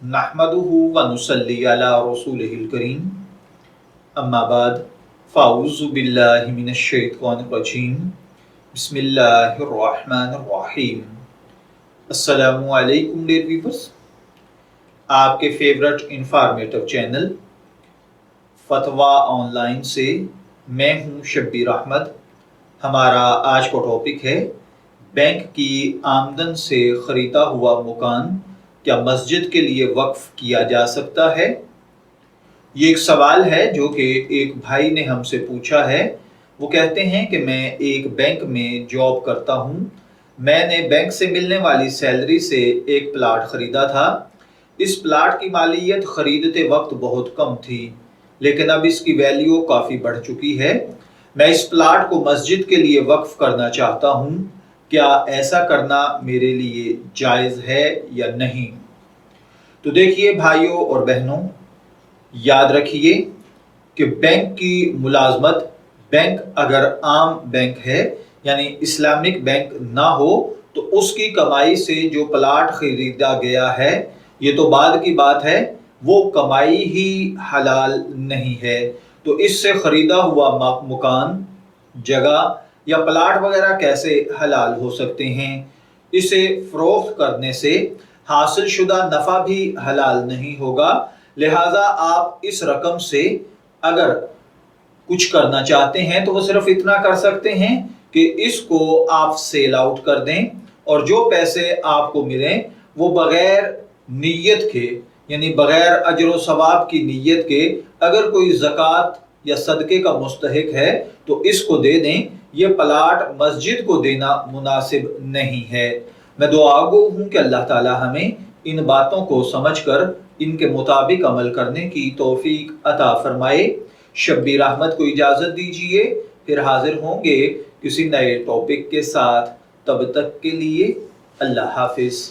नहमदुहु व नुसल्ली अला रसूलिहिल करीम अम्मा बाद फ़ाऊज़ु बिल्लाहि मिनश शैतानिर रजीम बिस्मिल्लाहिर रहमानिर रहीम। अस्सलामु अलैकुम डियर व्यूअर्स, आपके फेवरेट इंफॉर्मेटिव चैनल फतवा ऑनलाइन से मैं हूं शब्बीर अहमद। हमारा आज का टॉपिक है बैंक की आमदन से ख़रीदा हुआ मकान क्या मस्जिद के लिए वक्फ किया जा सकता है। ये एक सवाल है जो कि एक भाई ने हमसे पूछा है। वो कहते हैं कि मैं एक बैंक में जॉब करता हूँ। मैंने बैंक से मिलने वाली सैलरी से एक प्लाट ख़रीदा था। इस प्लाट की मालियत ख़रीदते वक्त बहुत कम थी, लेकिन अब इसकी वैल्यू काफ़ी बढ़ चुकी है। मैं इस प्लाट को मस्जिद के लिए वक्फ करना चाहता हूँ। क्या ऐसा करना मेरे लिए जायज़ है या नहीं। तो देखिए भाइयों और बहनों, याद रखिए कि बैंक की मुलाजमत, बैंक अगर आम बैंक है यानी इस्लामिक बैंक ना हो तो उसकी कमाई से जो प्लाट खरीदा गया है, ये तो बाद की बात है, वो कमाई ही हलाल नहीं है। तो इससे ख़रीदा हुआ मकान, जगह या प्लाट वगैरह कैसे हलाल हो सकते हैं। इसे फ़रोख्त करने से हासिल शुदा नफ़ा भी हलाल नहीं होगा। लिहाजा आप इस रकम से अगर कुछ करना चाहते हैं तो वो सिर्फ इतना कर सकते हैं कि इसको आप सेल आउट कर दें, और जो पैसे आपको मिलें वो बग़ैर नीयत के यानी बग़ैर अजर व सवाब की नीयत के, अगर कोई ज़कात या सदक़े का मुस्तहिक है तो इसको दे दें। ये प्लाट मस्जिद को देना मुनासिब नहीं है। मैं दुआगो हूँ कि अल्लाह ताला हमें इन बातों को समझकर इनके मुताबिक अमल करने की तौफीक अता फरमाए। शब्बीर अहमद को इजाज़त दीजिए, फिर हाजिर होंगे किसी नए टॉपिक के साथ। तब तक के लिए अल्लाह हाफिज़।